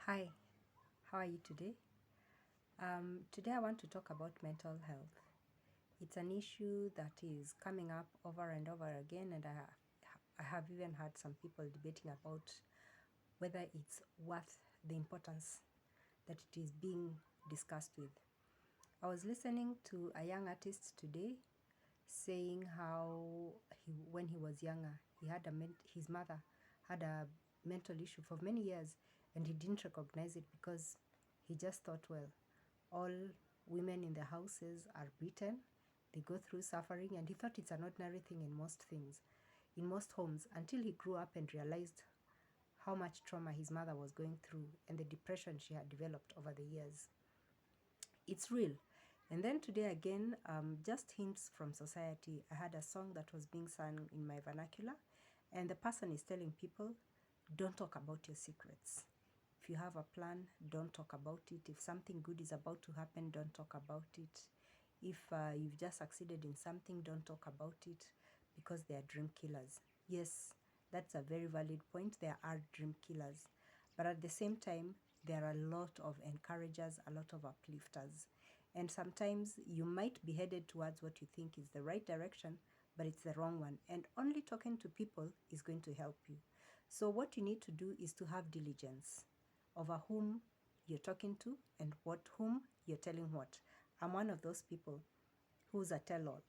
Hi, how are you today? Today I want to talk about mental health. It's an issue that is coming up over and over again, and I have even heard some people debating about whether it's worth the importance that it is being discussed with. I was listening to a young artist today saying how when he was younger, his mother had a mental issue for many years, and he didn't recognize it because he just thought, well, all women in the houses are beaten, they go through suffering, and he thought it's an ordinary thing in most things, in most homes, until he grew up and realized how much trauma his mother was going through and the depression she had developed over the years. It's real. And then today again, just hints from society. I had a song that was being sung in my vernacular, and the person is telling people, don't talk about your secrets. If you have a plan, don't talk about it. If something good is about to happen, don't talk about it. If you've just succeeded in something, don't talk about it, because they are dream killers. Yes, that's a very valid point. There are dream killers. But at the same time, there are a lot of encouragers, a lot of uplifters. And sometimes you might be headed towards what you think is the right direction, but it's the wrong one. And only talking to people is going to help you. So what you need to do is to have diligence over whom you're talking to and whom you're telling what. I'm one of those people who's a tell-all.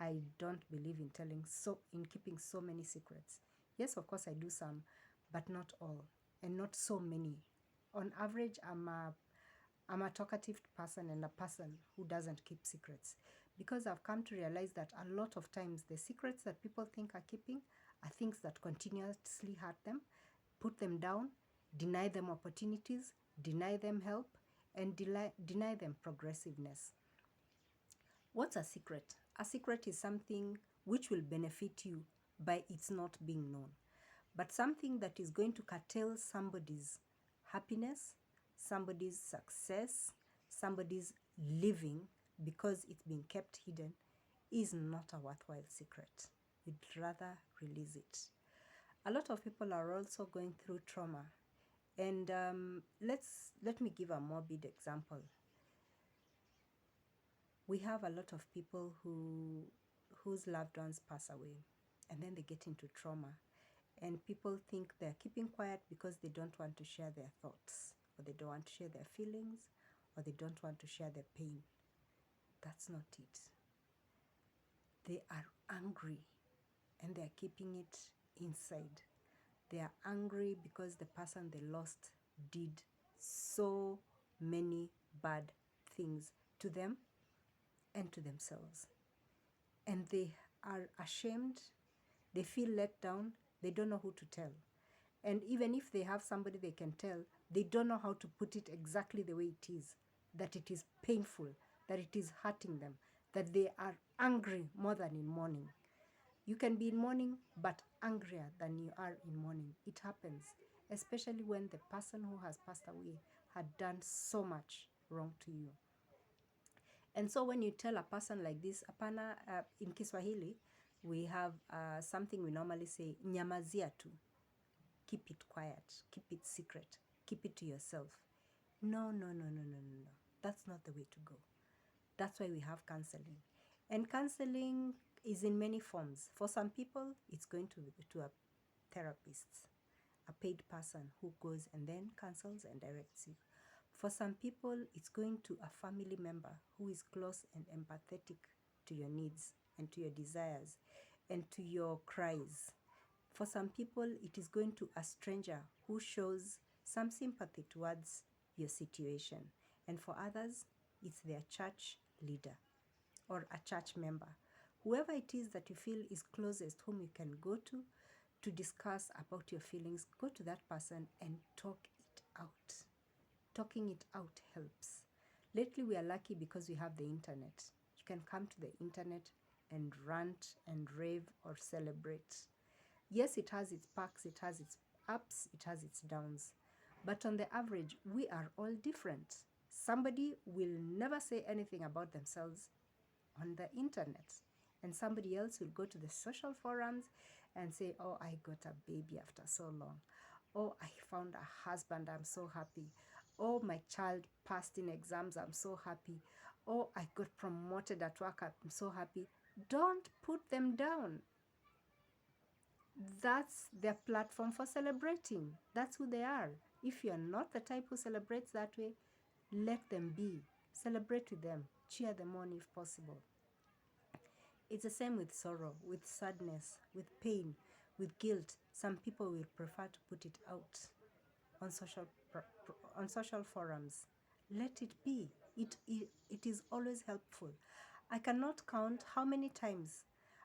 I don't believe in keeping so many secrets. Yes, of course I do some, but not all, and not so many. On average, I'm a talkative person and a person who doesn't keep secrets, because I've come to realize that a lot of times the secrets that people think are keeping are things that continuously hurt them, put them down, deny them opportunities, deny them help, and deny them progressiveness. What's a secret? A secret is something which will benefit you by its not being known, but something that is going to curtail somebody's happiness, somebody's success, somebody's living because it's being kept hidden is not a worthwhile secret. We'd rather release it. A lot of people are also going through trauma, and let me give a morbid example. We have a lot of people whose loved ones pass away, and then they get into trauma, and people think they're keeping quiet because they don't want to share their thoughts, or they don't want to share their feelings, or they don't want to share their pain. That's not it. They are angry and they're keeping it inside. They are angry because the person they lost did so many bad things to them and to themselves. And they are ashamed, they feel let down, they don't know who to tell. And even if they have somebody they can tell, they don't know how to put it exactly the way it is, that it is painful, that it is hurting them, that they are angry more than in mourning. You can be in mourning, but angrier than you are in mourning. It happens, especially when the person who has passed away had done so much wrong to you. And so when you tell a person like this, apana, in Kiswahili, we have something we normally say, nyamazia tu. Keep it quiet, keep it secret, keep it to yourself. No, no, no, no, no, no, no. That's not the way to go. That's why we have counseling. And counseling is in many forms. For some people, it's going to a therapist, a paid person who goes and then counsels and directs you. For some people, it's going to a family member who is close and empathetic to your needs and to your desires and to your cries. For some people, it is going to a stranger who shows some sympathy towards your situation. And for others, it's their church leader or a church member. Whoever it is that you feel is closest, whom you can go to discuss about your feelings, go to that person and talk it out. Talking it out helps. Lately, we are lucky because we have the internet. You can come to the internet and rant and rave or celebrate. Yes, it has its perks, it has its ups, it has its downs. But on the average, we are all different. Somebody will never say anything about themselves on the internet, and somebody else will go to the social forums and say, oh, I got a baby after so long. Oh, I found a husband, I'm so happy. Oh, my child passed in exams, I'm so happy. Oh, I got promoted at work, I'm so happy. Don't put them down. That's their platform for celebrating. That's who they are. If you're not the type who celebrates that way, let them be. Celebrate with them. Cheer them on if possible. It's the same with sorrow, with sadness, with pain, with guilt. Some people will prefer to put it out on social forums. Let it be. It is always helpful. I cannot count how many times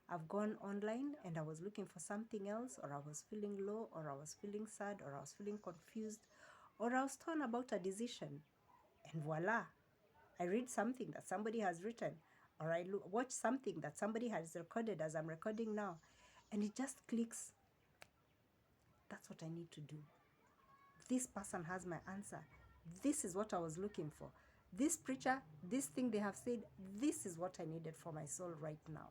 I've gone online and I was looking for something else, or I was feeling low, or I was feeling sad, or I was feeling confused, or I was torn about a decision. And voila, I read something that somebody has written, or I watch something that somebody has recorded as I'm recording now, and it just clicks. That's what I need to do. This person has my answer. This is what I was looking for. This preacher, this thing they have said, this is what I needed for my soul right now.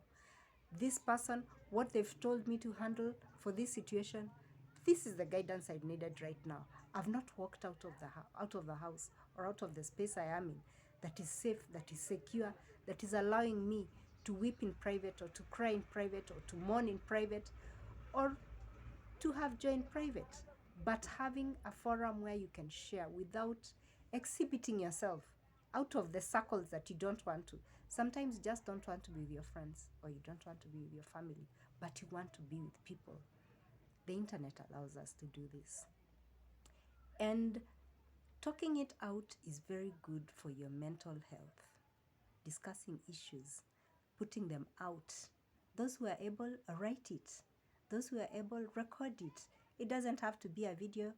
This person, what they've told me to handle for this situation, this is the guidance I needed right now. I've not walked out of the house or out of the space I am in that is safe, that is secure, that is allowing me to weep in private, or to cry in private, or to mourn in private, or to have joy in private, but having a forum where you can share without exhibiting yourself out of the circles that you don't want to. Sometimes you just don't want to be with your friends, or you don't want to be with your family, but you want to be with people. The internet allows us to do this. And talking it out is very good for your mental health. Discussing issues, putting them out. Those who are able, write it. Those who are able, record it. It doesn't have to be a video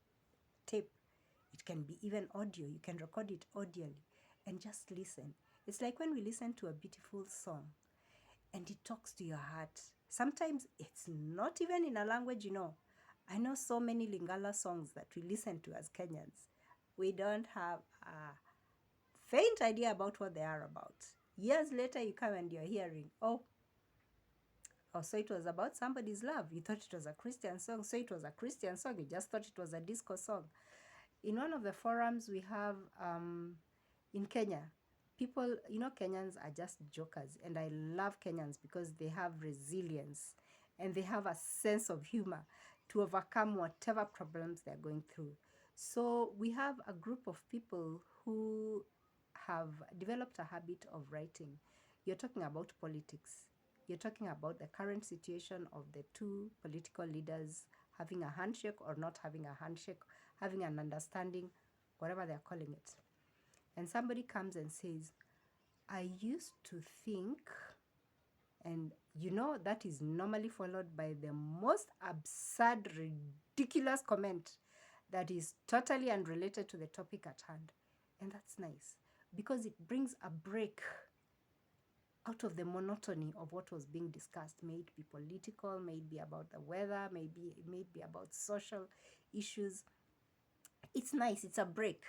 tape. It can be even audio. You can record it audially and just listen. It's like when we listen to a beautiful song and it talks to your heart. Sometimes it's not even in a language you know. I know so many Lingala songs that we listen to as Kenyans. We don't have a faint idea about what they are about. Years later, you come and you're hearing, oh, so it was about somebody's love. You thought it was a Christian song, so it was a Christian song. You just thought it was a disco song. In one of the forums we have in Kenya, people, Kenyans are just jokers. And I love Kenyans because they have resilience and they have a sense of humor to overcome whatever problems they're going through. So we have a group of people who have developed a habit of writing. You're talking about politics. You're talking about the current situation of the two political leaders having a handshake or not having a handshake, having an understanding, whatever they're calling it. And somebody comes and says, I used to think, and that is normally followed by the most absurd, ridiculous comment that is totally unrelated to the topic at hand. And that's nice because it brings a break out of the monotony of what was being discussed. May it be political, may it be about the weather, may it be about social issues. It's nice, it's a break.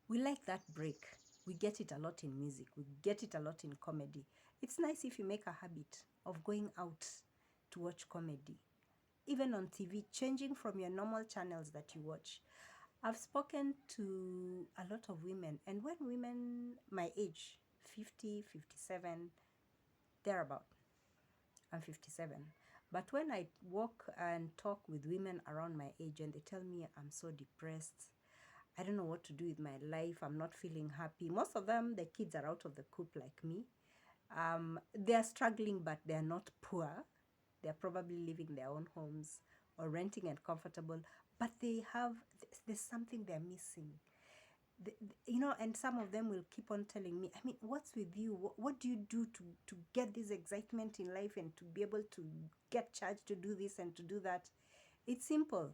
We like that break. We get it a lot in music, we get it a lot in comedy. It's nice if you make a habit of going out to watch comedy. Even on TV, changing from your normal channels that you watch. I've spoken to a lot of women, and when women my age, 50, 57, thereabout, I'm 57. But when I walk and talk with women around my age and they tell me I'm so depressed, I don't know what to do with my life, I'm not feeling happy. Most of them, the kids are out of the coop like me. They're struggling, but they're not poor. They're probably living in their own homes or renting and comfortable, but there's something they're missing. And some of them will keep on telling me, what's with you? What do you do to get this excitement in life and to be able to get charged to do this and to do that? It's simple.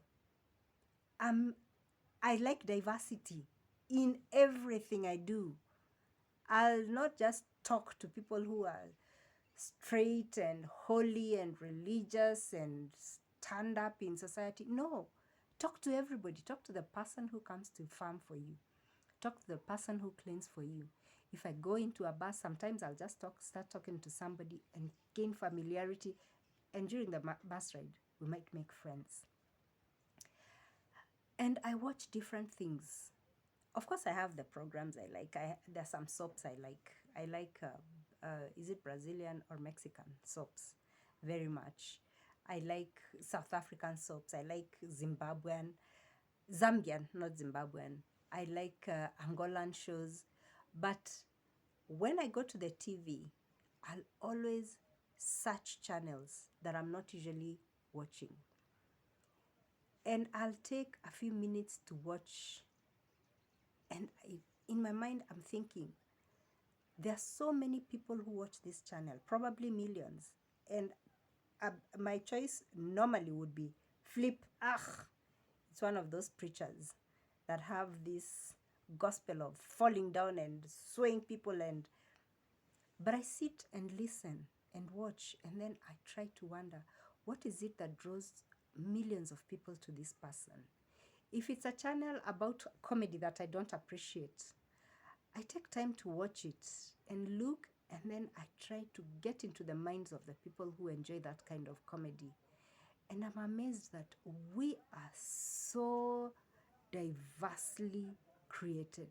I like diversity in everything I do. I'll not just talk to people who are straight and holy and religious and stand up in society. No, talk to everybody. Talk to the person who comes to farm for you. Talk to the person who cleans for you. If I go into a bus, sometimes I'll just start talking to somebody and gain familiarity. And during the bus ride, we might make friends. And I watch different things. Of course, I have the programs I like. There's some soaps I like. I like, is it Brazilian or Mexican soaps? Very much. I like South African soaps. I like Zambian, not Zimbabwean. I like Angolan shows. But when I go to the TV, I'll always search channels that I'm not usually watching. And I'll take a few minutes to watch. And in my mind, I'm thinking, there are so many people who watch this channel, probably millions. And my choice normally would be Flip. It's one of those preachers that have this gospel of falling down and swaying people. But I sit and listen and watch, and then I try to wonder, what is it that draws millions of people to this person? If it's a channel about comedy that I don't appreciate, I take time to watch it and look, and then I try to get into the minds of the people who enjoy that kind of comedy. And I'm amazed that we are so diversely created.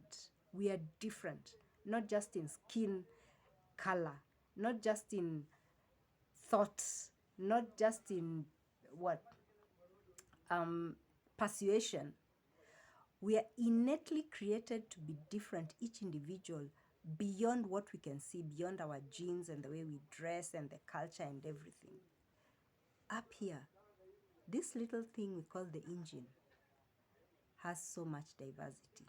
We are different, not just in skin color, not just in thoughts, not just in what persuasion. We are innately created to be different, each individual, beyond what we can see, beyond our genes and the way we dress and the culture and everything. Up here, this little thing we call the engine has so much diversity.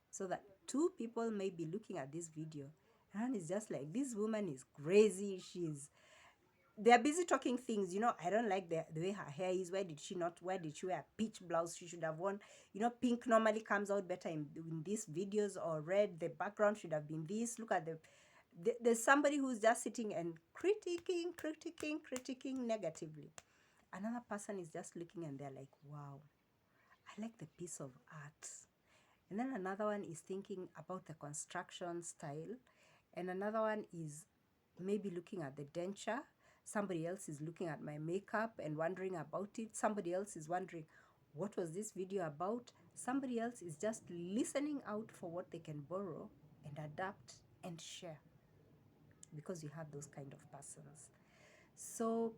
So that two people may be looking at this video and it's just like, this woman is crazy. They're busy talking things. I don't like the way her hair is. Why did she wear a peach blouse? She should have worn, pink normally comes out better in these videos, or red. The background should have been this. Look at there's somebody who's just sitting and critiquing negatively. Another person is just looking and they're like, wow, I like the piece of art. And then another one is thinking about the construction style. And another one is maybe looking at the denture. Somebody else is looking at my makeup and wondering about it. Somebody else is wondering, what was this video about? Somebody else is just listening out for what they can borrow and adapt and share, because you have those kind of persons. So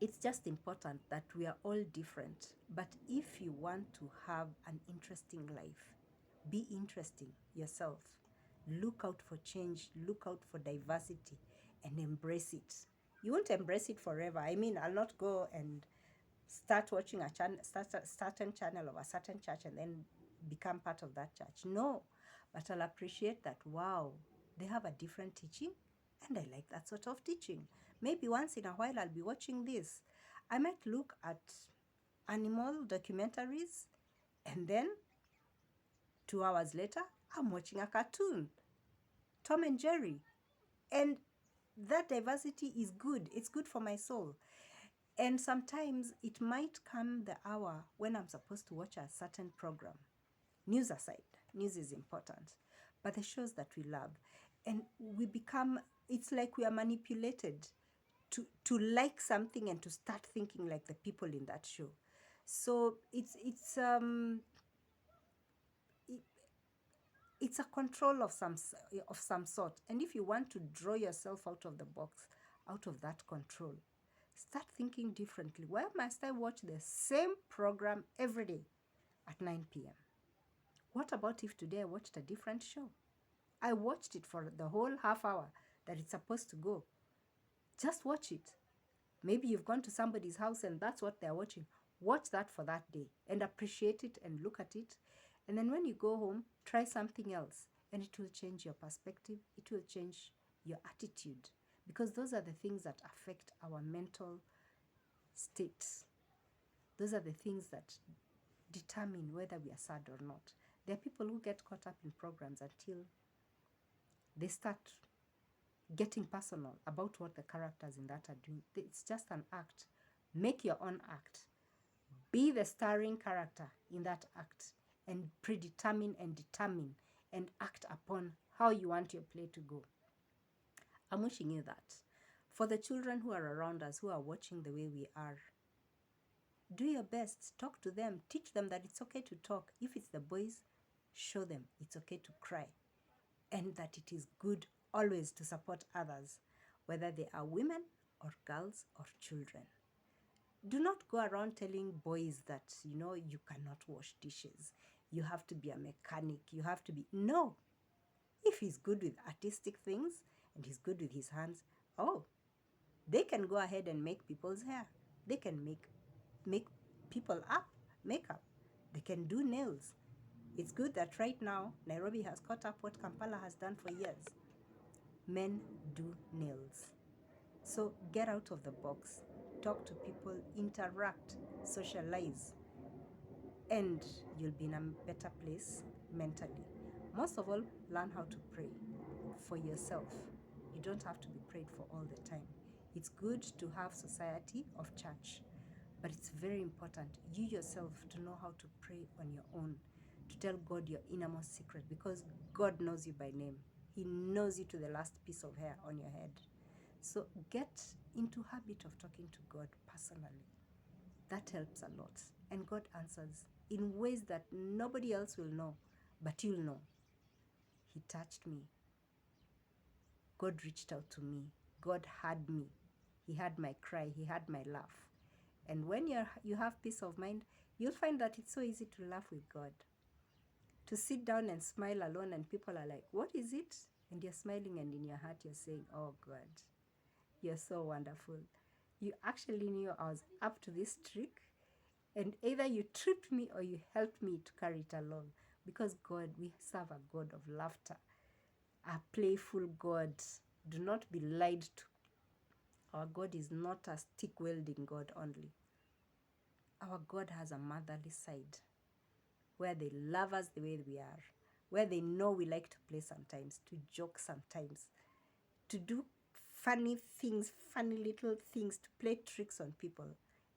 it's just important that we are all different. But if you want to have an interesting life, be interesting yourself. Look out for change, look out for diversity, and embrace it. You won't embrace it forever. I mean, I'll not go and start watching a certain channel of a certain church and then become part of that church. No, but I'll appreciate that, wow, they have a different teaching, and I like that sort of teaching. Maybe once in a while I'll be watching this. I might look at animal documentaries, and then 2 hours later, I'm watching a cartoon, Tom and Jerry. And that diversity is good. It's good for my soul. And sometimes it might come the hour when I'm supposed to watch a certain program. News aside, news is important. But the shows that we love, and it's like we are manipulated to like something and to start thinking like the people in that show. So it's a control of some sort. And if you want to draw yourself out of the box, out of that control, start thinking differently. Why must I watch the same program every day at 9 p.m.? What about if today I watched a different show? I watched it for the whole half hour that it's supposed to go. Just watch it. Maybe you've gone to somebody's house and that's what they're watching. Watch that for that day and appreciate it and look at it. And then when you go home, try something else, and it will change your perspective. It will change your attitude, because those are the things that affect our mental states. Those are the things that determine whether we are sad or not. There are people who get caught up in programs until they start getting personal about what the characters in that are doing. It's just an act. Make your own act. Be the starring character in that act, and predetermine and determine and act upon how you want your play to go. I'm wishing you that. For the children who are around us, who are watching the way we are, Do your best. Talk to them. Teach them that it's okay to talk. If it's the boys, show them it's okay to cry, and that it is good always to support others, whether they are women or girls or children. Do not go around telling boys that, you cannot wash dishes. You have to be a mechanic. You have to be. No. If he's good with artistic things and he's good with his hands, oh, they can go ahead and make people's hair. They can make people up, makeup. They can do nails. It's good that right now Nairobi has caught up what Kampala has done for years. Men do nails. So get out of the box. Talk to people, interact, socialize, and you'll be in a better place mentally. Most of all, learn how to pray for yourself. You don't have to be prayed for all the time. It's good to have society of church, but it's very important you yourself to know how to pray on your own, to tell God your innermost secret, because God knows you by name. He knows you to the last piece of hair on your head. So get into habit of talking to God personally. That helps a lot. And God answers in ways that nobody else will know, but you'll know. He touched me. God reached out to me. God heard me. He heard my cry. He heard my laugh. And when you have peace of mind, you'll find that it's so easy to laugh with God. To sit down and smile alone and people are like, what is it? And you're smiling and in your heart you're saying, oh God, you're so wonderful. You actually knew I was up to this trick, and either you tripped me or you helped me to carry it along. Because God, we serve a God of laughter, a playful God. Do not be lied to. Our God is not a stick welding God only. Our God has a motherly side where they love us the way we are, where they know we like to play sometimes, to joke sometimes, to do funny things, funny little things, to play tricks on people.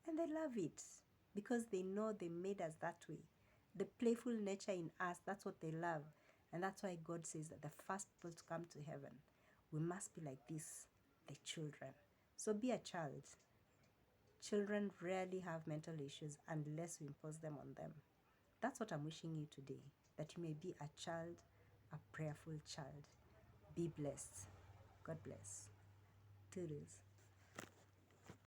And they love it because they know they made us that way. The playful nature in us, that's what they love. And that's why God says that the first people to come to heaven, we must be like this, the children. So be a child. Children rarely have mental issues unless we impose them on them. That's what I'm wishing you today, that you may be a child, a prayerful child. Be blessed. God bless. Toodles.